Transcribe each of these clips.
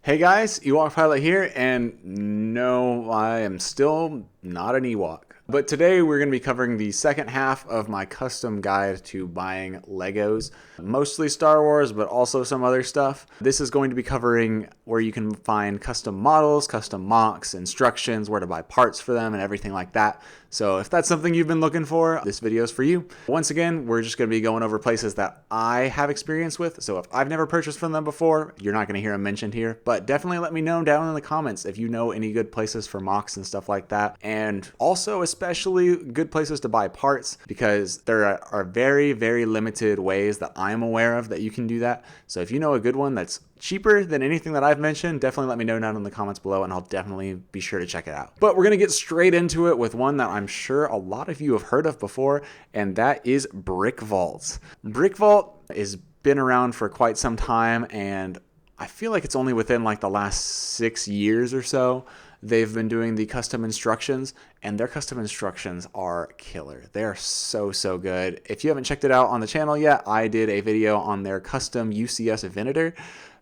Hey guys, Ewok Pilot here, and no, I am still not an Ewok. But today we're going to be covering the second half of my custom guide to buying Legos, mostly Star Wars, but also some other stuff. This is going to be covering where you can find custom models, custom MOCs, instructions, where to buy parts for them, and everything like that. So if that's something you've been looking for, this video is for you. Once again, we're just going to be going over places that I have experience with. So if I've never purchased from them before, you're not going to hear them mentioned here. But definitely let me know down in the comments if you know any good places for MOCs and stuff like that. And also especially good places to buy parts, because there are very, very limited ways that I'm aware of that you can do that. So if you know a good one that's cheaper than anything that I've mentioned, definitely let me know down in the comments below, and I'll definitely be sure to check it out. But we're going to get straight into it with one that I'm sure a lot of you have heard of before, and that is Brickvault. Brickvault has been around for quite some time, and I feel like it's only within like the last 6 years or so they've been doing the custom instructions, and their custom instructions are killer. They are so good. If you haven't checked it out on the channel yet, I did a video on their custom UCS Venator.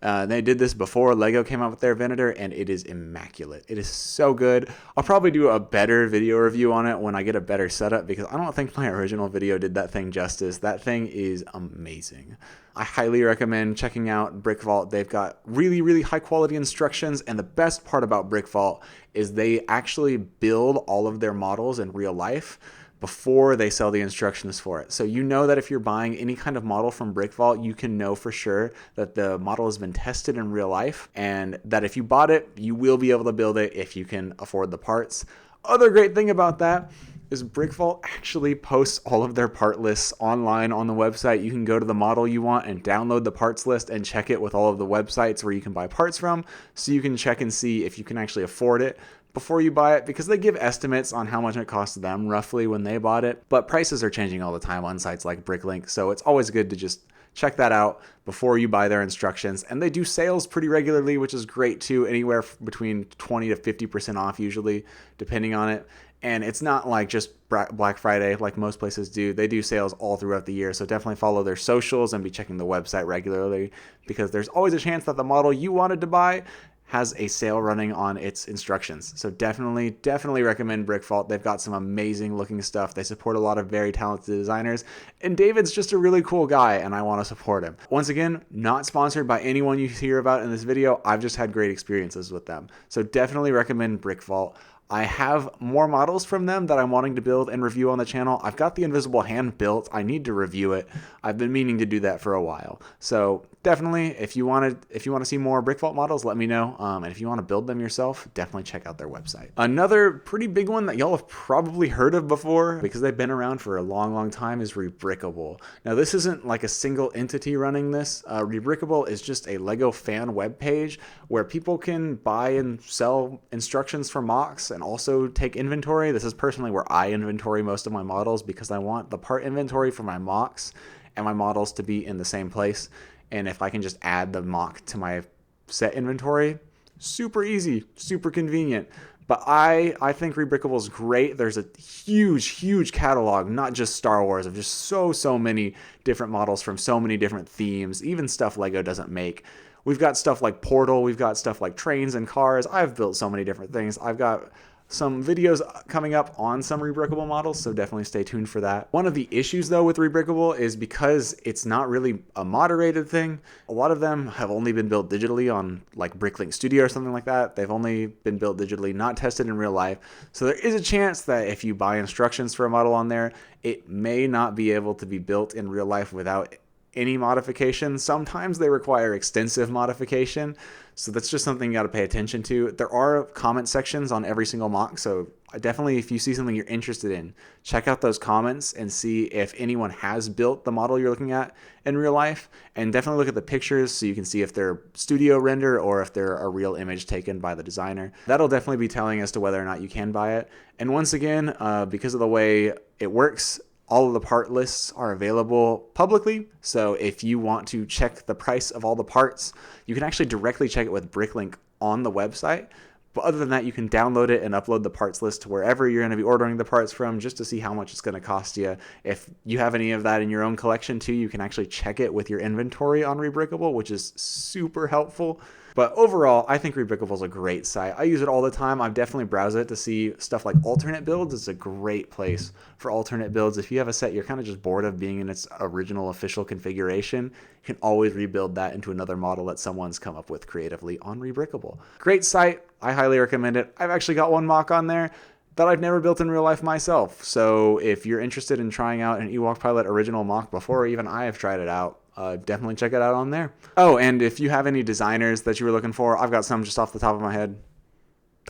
They did this before LEGO came out with their Venator, and it is immaculate. It is so good. I'll probably do a better video review on it when I get a better setup, because I don't think my original video did that thing justice. That thing is amazing. I highly recommend checking out Brickvault. They've got really high quality instructions, and the best part about Brickvault is they actually build all of their models in real life before they sell the instructions for it. So you know that if you're buying any kind of model from Brickvault, you can know for sure that the model has been tested in real life, and that if you bought it, you will be able to build it if you can afford the parts. Other great thing about that is Brickvault actually posts all of their part lists online on the website. You can go to the model you want and download the parts list and check it with all of the websites where you can buy parts from, so you can check and see if you can actually afford it before you buy it, because they give estimates on how much it cost them roughly when they bought it, but prices are changing all the time on sites like Bricklink, so it's always good to just check that out before you buy their instructions. And they do sales pretty regularly, which is great too, anywhere between 20 to 50% off usually, depending on it. And it's not like just Black Friday like most places do. They do sales all throughout the year, so definitely follow their socials and be checking the website regularly, because there's always a chance that the model you wanted to buy has a sale running on its instructions. So definitely recommend Brickvault. They've got some amazing looking stuff. They support a lot of very talented designers, and David's just a really cool guy, and I want to support him. Once again, not sponsored by anyone you hear about in this video. I've just had great experiences with them. So definitely recommend Brickvault. I have more models from them that I'm wanting to build and review on the channel. I've got the invisible hand built. I need to review it. I've been meaning to do that for a while. So definitely, if you want to see more Brickvault models, let me know. And if you want to build them yourself, definitely check out their website. Another pretty big one that y'all have probably heard of before, because they've been around for a long time, is Rebrickable. Now, this isn't like a single entity running this. Rebrickable is just a LEGO fan webpage where people can buy and sell instructions for MOCs and also take inventory. This is personally where I inventory most of my models, because I want the part inventory for my MOCs and my models to be in the same place. And if I can just add the MOC to my set inventory, super easy, super convenient. But I think Rebrickable is great. There's a huge catalog, not just Star Wars, of just so many different models from so many different themes, even stuff LEGO doesn't make. We've got stuff like Portal, we've got stuff like trains and cars. I've built so many different things. I've got some videos coming up on some Rebrickable models, so definitely stay tuned for that. One of the issues though with Rebrickable is because it's not really a moderated thing. A lot of them have only been built digitally on like Bricklink Studio or something like that. They've only been built digitally, not tested in real life. So there is a chance that if you buy instructions for a model on there, it may not be able to be built in real life without any modification. Sometimes they require extensive modification, so that's just something you got to pay attention to. There are comment sections on every single MOC, so definitely if you see something you're interested in, check out those comments and see if anyone has built the model you're looking at in real life, and definitely look at the pictures so you can see if they're studio render or if they're a real image taken by the designer. That'll definitely be telling as to whether or not you can buy it. And once again, because of the way it works, all of the part lists are available publicly, so if you want to check the price of all the parts, you can actually directly check it with Bricklink on the website. But other than that, you can download it and upload the parts list to wherever you're going to be ordering the parts from, just to see how much it's going to cost you. If you have any of that in your own collection too, you can actually check it with your inventory on Rebrickable, which is super helpful. But overall, I think Rebrickable is a great site. I use it all the time. I've definitely browsed it to see stuff like alternate builds. It's a great place for alternate builds. If you have a set you're kind of just bored of being in its original official configuration, you can always rebuild that into another model that someone's come up with creatively on Rebrickable. Great site. I highly recommend it. I've actually got one mock on there that I've never built in real life myself. So if you're interested in trying out an Ewok Pilot original mock before even I have tried it out, definitely check it out on there. Oh, and if you have any designers that you were looking for, I've got some just off the top of my head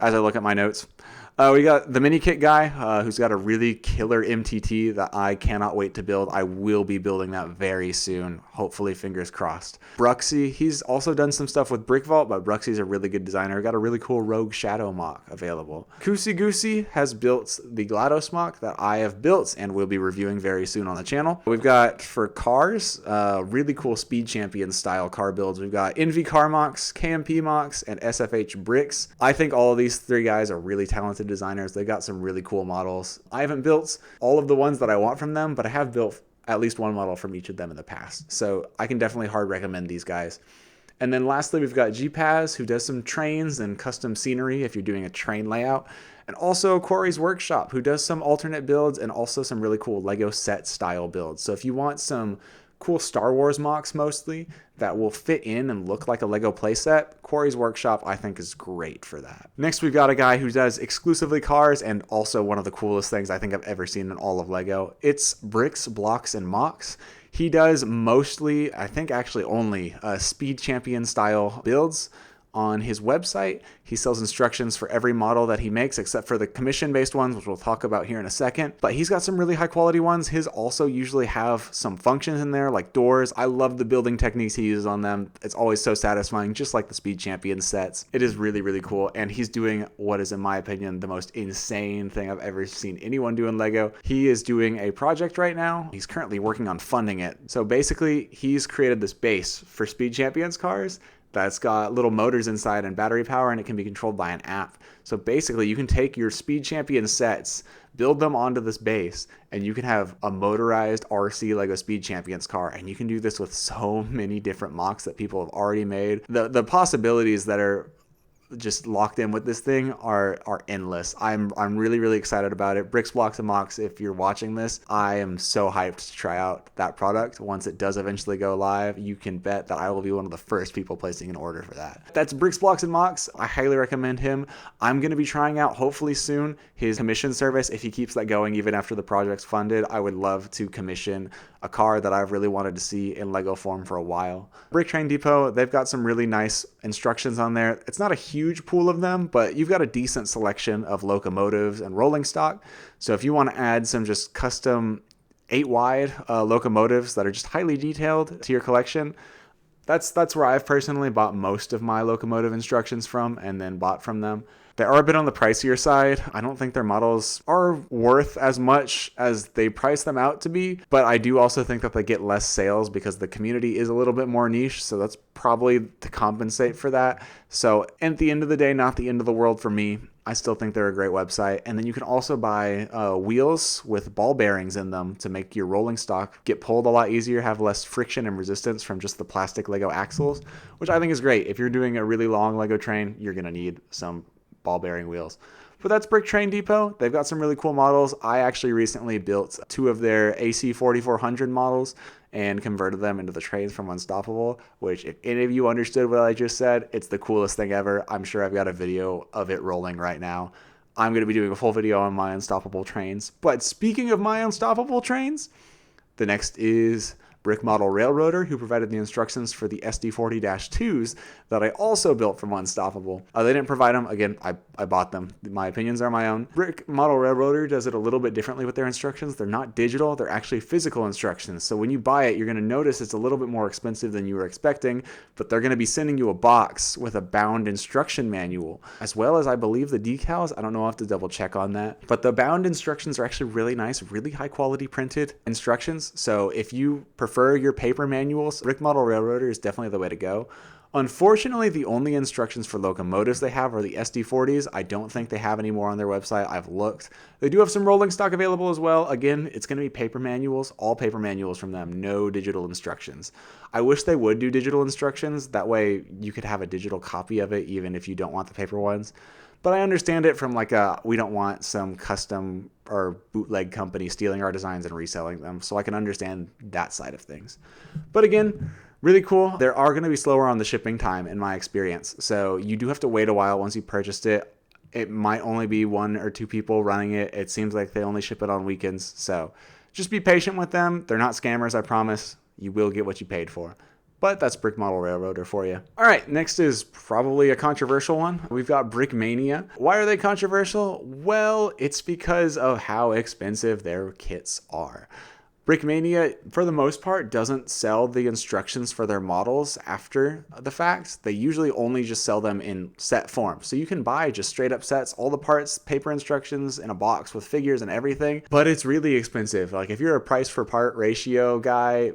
as I look at my notes. We got the mini kit guy who's got a really killer MTT that I cannot wait to build. I will be building that very soon. Hopefully, fingers crossed. Bruxy, he's also done some stuff with Brickvault, but Bruxy's a really good designer. Got a really cool Rogue Shadow mock available. Goosey Goosey has built the GLaDOS mock that I have built and will be reviewing very soon on the channel. We've got for cars, really cool Speed Champion style car builds. We've got Envy Car Mocks, KMP Mocks, and SFH Bricks. I think all of these three guys are really talented designers. They've got some really cool models. I haven't built all of the ones that I want from them, but I have built at least one model from each of them in the past. So I can definitely hard recommend these guys. And then lastly, we've got GPaz, who does some trains and custom scenery if you're doing a train layout. And also Corey's Workshop, who does some alternate builds and also some really cool Lego set style builds. So if you want some cool Star Wars mocks mostly that will fit in and look like a Lego playset, Corey's Workshop I think is great for that. Next we've got a guy who does exclusively cars and also one of the coolest things I think I've ever seen in all of Lego. It's BricksBlocksAndMOCs. He does mostly, I think actually only, Speed Champion style builds. On his website, he sells instructions for every model that he makes, except for the commission-based ones, which we'll talk about here in a second. But he's got some really high-quality ones. His also usually have some functions in there, like doors. I love the building techniques he uses on them. It's always so satisfying, just like the Speed Champion sets. It is really, really cool. And he's doing what is, in my opinion, the most insane thing I've ever seen anyone do in Lego. He is doing a project right now. He's currently working on funding it. So basically, he's created this base for Speed Champions cars that's got little motors inside and battery power, and it can be controlled by an app. So basically, you can take your Speed Champion sets, build them onto this base, and you can have a motorized RC Lego Speed Champions car. And you can do this with so many different mocks that people have already made. The possibilities that are just locked in with this thing are endless. I'm really, really excited about it. BricksBlocksAndMOCs, if you're watching this, I am so hyped to try out that product. Once it does eventually go live, you can bet that I will be one of the first people placing an order for that. That's BricksBlocksAndMOCs. I highly recommend him. I'm going to be trying out, hopefully soon, his commission service. If he keeps that going even after the project's funded, I would love to commission a car that I've really wanted to see in Lego form for a while. Brick Train Depot, they've got some really nice instructions on there. It's not a huge pool of them, but you've got a decent selection of locomotives and rolling stock. So if you want to add some just custom 8-wide locomotives that are just highly detailed to your collection, that's where I've personally bought most of my locomotive instructions from and then bought from them. They are a bit on the pricier side. I don't think their models are worth as much as they price them out to be, but I do also think that they get less sales because the community is a little bit more niche, so that's probably to compensate for that. So at the end of the day, not the end of the world for me. I still think they're a great website. And then you can also buy wheels with ball bearings in them to make your rolling stock get pulled a lot easier, have less friction and resistance from just the plastic Lego axles, which I think is great. If you're doing a really long Lego train, you're going to need some ball bearing wheels. But that's Brick Train Depot. They've got some really cool models. I actually recently built 2 of their AC 4400 models and converted them into the trains from Unstoppable, which if any of you understood what I just said, it's the coolest thing ever. I'm sure I've got a video of it rolling right now. I'm going to be doing a full video on my Unstoppable trains. But speaking of my Unstoppable trains, the next is Brick Model Railroader, who provided the instructions for the SD40-2s that I also built from Unstoppable. They didn't provide them. Again, I bought them. My opinions are my own. Brick Model Railroader does it a little bit differently with their instructions. They're not digital. They're actually physical instructions. So when you buy it, you're going to notice it's a little bit more expensive than you were expecting, but they're going to be sending you a box with a bound instruction manual, as well as I believe the decals. I don't know. I'll have to double check on that. But the bound instructions are actually really nice, really high quality printed instructions. So if you prefer your paper manuals, Brick Model Railroader is definitely the way to go. Unfortunately, the only instructions for locomotives they have are the SD40s. I don't think they have any more on their website. I've looked. They do have some rolling stock available as well. Again, it's going to be paper manuals, all paper manuals from them, no digital instructions. I wish they would do digital instructions. That way you could have a digital copy of it even if you don't want the paper ones. But I understand it from like we don't want some custom or bootleg company stealing our designs and reselling them. So I can understand that side of things. But again, really cool. There are going to be slower on the shipping time in my experience. So you do have to wait a while once you purchased it. It might only be 1 or 2 people running it. It seems like they only ship it on weekends. So just be patient with them. They're not scammers, I promise. You will get what you paid for. But that's Brick Model Railroader for you. All right, next is probably a controversial one. We've got Brickmania. Why are they controversial? Well, it's because of how expensive their kits are. Brickmania, for the most part, doesn't sell the instructions for their models after the fact. They usually only just sell them in set form. So you can buy just straight up sets, all the parts, paper instructions in a box with figures and everything. But it's really expensive. Like if you're a price per part ratio guy,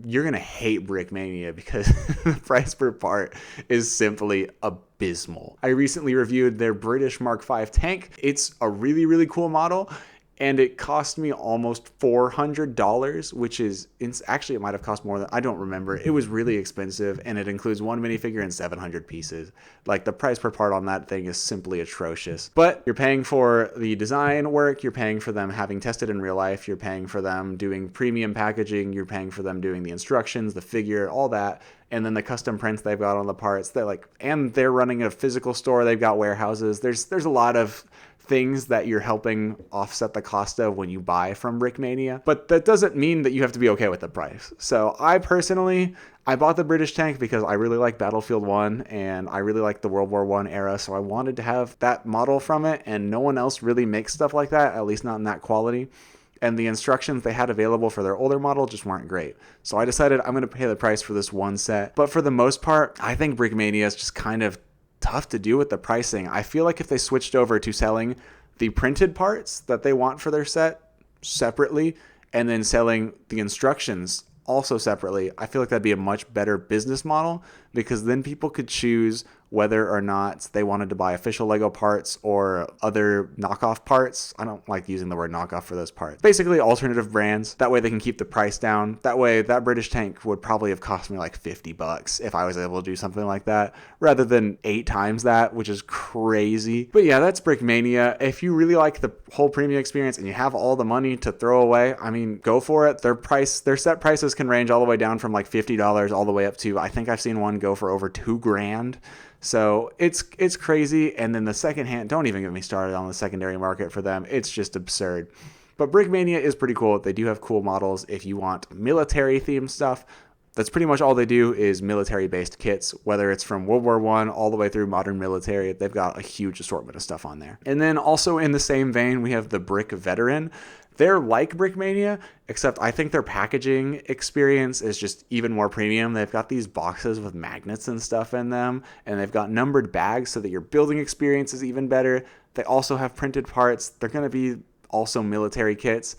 you're going to hate Brickmania because the price per part is simply abysmal. I recently reviewed their British Mark V tank. It's a really, really cool model. And it cost me almost $400, which is actually, it might have cost more than, I don't remember. It was really expensive, and it includes 1 minifigure and 700 pieces. Like the price per part on that thing is simply atrocious. But you're paying for the design work, you're paying for them having tested in real life, you're paying for them doing premium packaging, you're paying for them doing the instructions, the figure, all that. And then the custom prints they've got on the parts. And they're running a physical store. They've got warehouses. There's a lot of things that you're helping offset the cost of when you buy from Brickmania. But that doesn't mean that you have to be okay with the price. So I bought the British tank because I really like Battlefield 1 and I really like the World War I era. So I wanted to have that model from it, and no one else really makes stuff like that, at least not in that quality. And the instructions they had available for their older model just weren't great. So I decided I'm going to pay the price for this one set. But for the most part, I think Brickmania is just kind of tough to do with the pricing. I feel like if they switched over to selling the printed parts that they want for their set separately and then selling the instructions also separately, I feel like that'd be a much better business model, because then people could choose whether or not they wanted to buy official Lego parts or other knockoff parts. I don't like using the word knockoff for those parts. Basically alternative brands. That way they can keep the price down. That way that British tank would probably have cost me like $50 if I was able to do something like that, rather than 8 times that, which is crazy. But yeah, that's Brickmania. If you really like the whole premium experience and you have all the money to throw away, I mean, go for it. Their set prices can range all the way down from like $50 all the way up to, I think I've seen one go for over $2,000. So it's crazy. And then the secondhand, don't even get me started on the secondary market for them. It's just absurd. But Brickmania is pretty cool. They do have cool models. If you want military themed stuff, that's pretty much all they do is military based kits, whether it's from World War I all the way through modern military. They've got a huge assortment of stuff on there. And then also in the same vein, we have the Brick Veteran. They're like Brickmania, except I think their packaging experience is just even more premium. They've got these boxes with magnets and stuff in them, and they've got numbered bags so that your building experience is even better. They also have printed parts. They're going to be also military kits.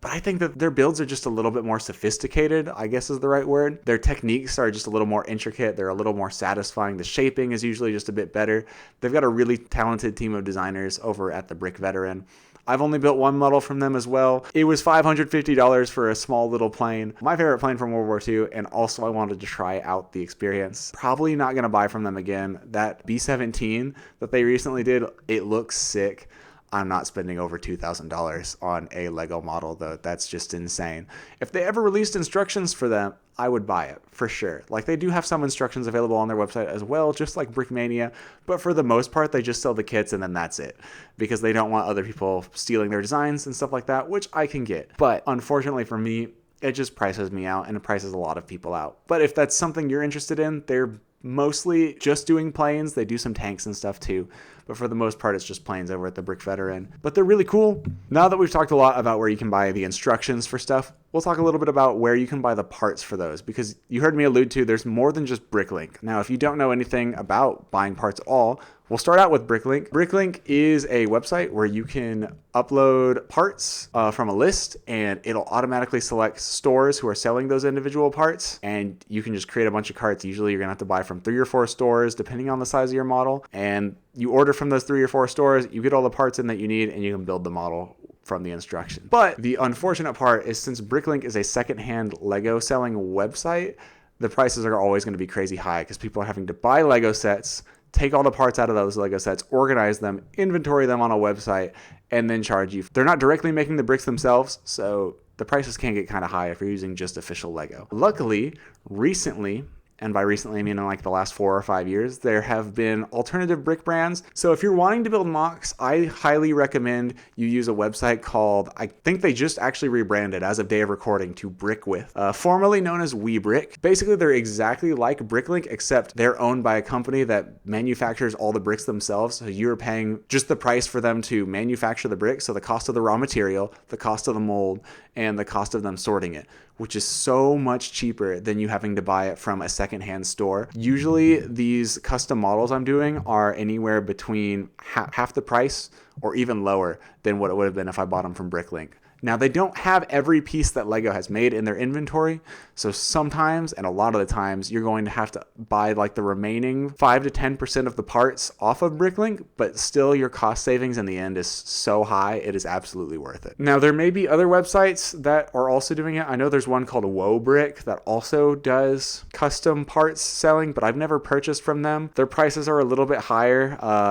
But I think that their builds are just a little bit more sophisticated, I guess is the right word. Their techniques are just a little more intricate. They're a little more satisfying. The shaping is usually just a bit better. They've got a really talented team of designers over at the Brick Veteran. I've only built one model from them as well. It was $550 for a small little plane. My favorite plane from World War II, and also I wanted to try out the experience. Probably not going to buy from them again. That B-17 that they recently did, it looks sick. I'm not spending over $2,000 on a Lego model, though. That's just insane. If they ever released instructions for them, I would buy it for sure. Like, they do have some instructions available on their website as well, just like Brickmania, but for the most part, they just sell the kits and then that's it, because they don't want other people stealing their designs and stuff like that, which I can get. But unfortunately for me, it just prices me out, and it prices a lot of people out. But if that's something you're interested in, they're mostly just doing planes. They do some tanks and stuff too, but for the most part, it's just planes over at the Brick Veteran. But they're really cool. Now that we've talked a lot about where you can buy the instructions for stuff, we'll talk a little bit about where you can buy the parts for those, because you heard me allude to there's more than just Bricklink. Now, if you don't know anything about buying parts at all, we'll start out with Bricklink. Bricklink is a website where you can upload parts from a list, and it'll automatically select stores who are selling those individual parts, and you can just create a bunch of carts. Usually you're gonna have to buy from 3 or 4 stores depending on the size of your model, and you order from those 3 or 4 stores, you get all the parts in that you need, and you can build the model from the instructions. But the unfortunate part is, since Bricklink is a secondhand Lego selling website, the prices are always going to be crazy high because people are having to buy Lego sets, take all the parts out of those Lego sets, organize them, inventory them on a website, and then charge you. They're not directly making the bricks themselves, so the prices can get kind of high if you're using just official Lego. Luckily, recently, and by recently I mean in like the last 4 or 5 years, there have been alternative brick brands. So if you're wanting to build MOCs, I highly recommend you use a website called, I think they just actually rebranded as of day of recording to Brickwith, formerly known as Webrick. Basically, they're exactly like Bricklink, except they're owned by a company that manufactures all the bricks themselves. So you're paying just the price for them to manufacture the brick. So the cost of the raw material, the cost of the mold, and the cost of them sorting it, which is so much cheaper than you having to buy it from a secondhand store. Usually these custom models I'm doing are anywhere between half the price or even lower than what it would have been if I bought them from Bricklink. Now, they don't have every piece that Lego has made in their inventory, so sometimes, and a lot of the times, you're going to have to buy like the remaining 5 to 10% of the parts off of Bricklink, but still your cost savings in the end is so high, it is absolutely worth it. Now, there may be other websites that are also doing it. I know there's one called Wobrick that also does custom parts selling, but I've never purchased from them. Their prices are a little bit higher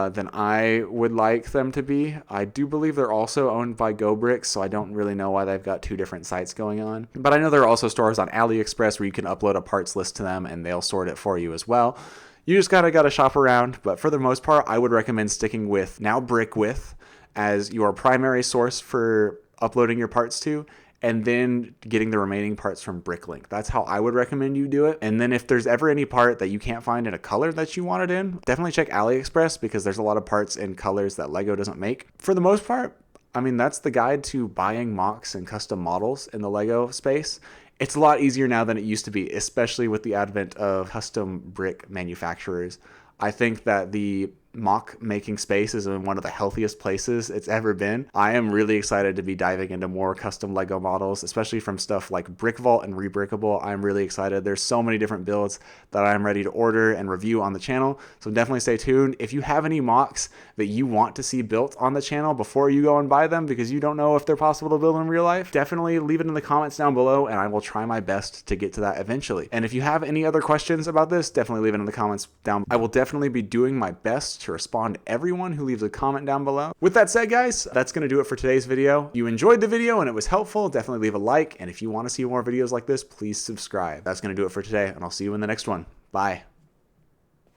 than I would like them to be. I do believe they're also owned by GoBricks, so I don't really know why they've got 2 different sites going on. But I know there are also stores on AliExpress where you can upload a parts list to them and they'll sort it for you as well. You just gotta shop around, but for the most part, I would recommend sticking with now Brickwith as your primary source for uploading your parts to, and then getting the remaining parts from Bricklink. That's how I would recommend you do it. And then if there's ever any part that you can't find in a color that you want it in, definitely check AliExpress, because there's a lot of parts in colors that Lego doesn't make. For the most part, I mean, that's the guide to buying MOCs and custom models in the Lego space. It's a lot easier now than it used to be, especially with the advent of custom brick manufacturers. I think that the MOC making space is in one of the healthiest places it's ever been. I am really excited to be diving into more custom Lego models, especially from stuff like Brickvault and Rebrickable. I'm really excited. There's so many different builds that I'm ready to order and review on the channel, so definitely stay tuned. If you have any MOCs that you want to see built on the channel before you go and buy them because you don't know if they're possible to build in real life, definitely leave it in the comments down below and I will try my best to get to that eventually. And if you have any other questions about this, definitely leave it in the comments down. I will definitely be doing my best to respond to everyone who leaves a comment down below. With that said, guys, that's going to do it for today's video. If you enjoyed the video and it was helpful, definitely leave a like. And if you want to see more videos like this, please subscribe. That's going to do it for today, and I'll see you in the next one. Bye.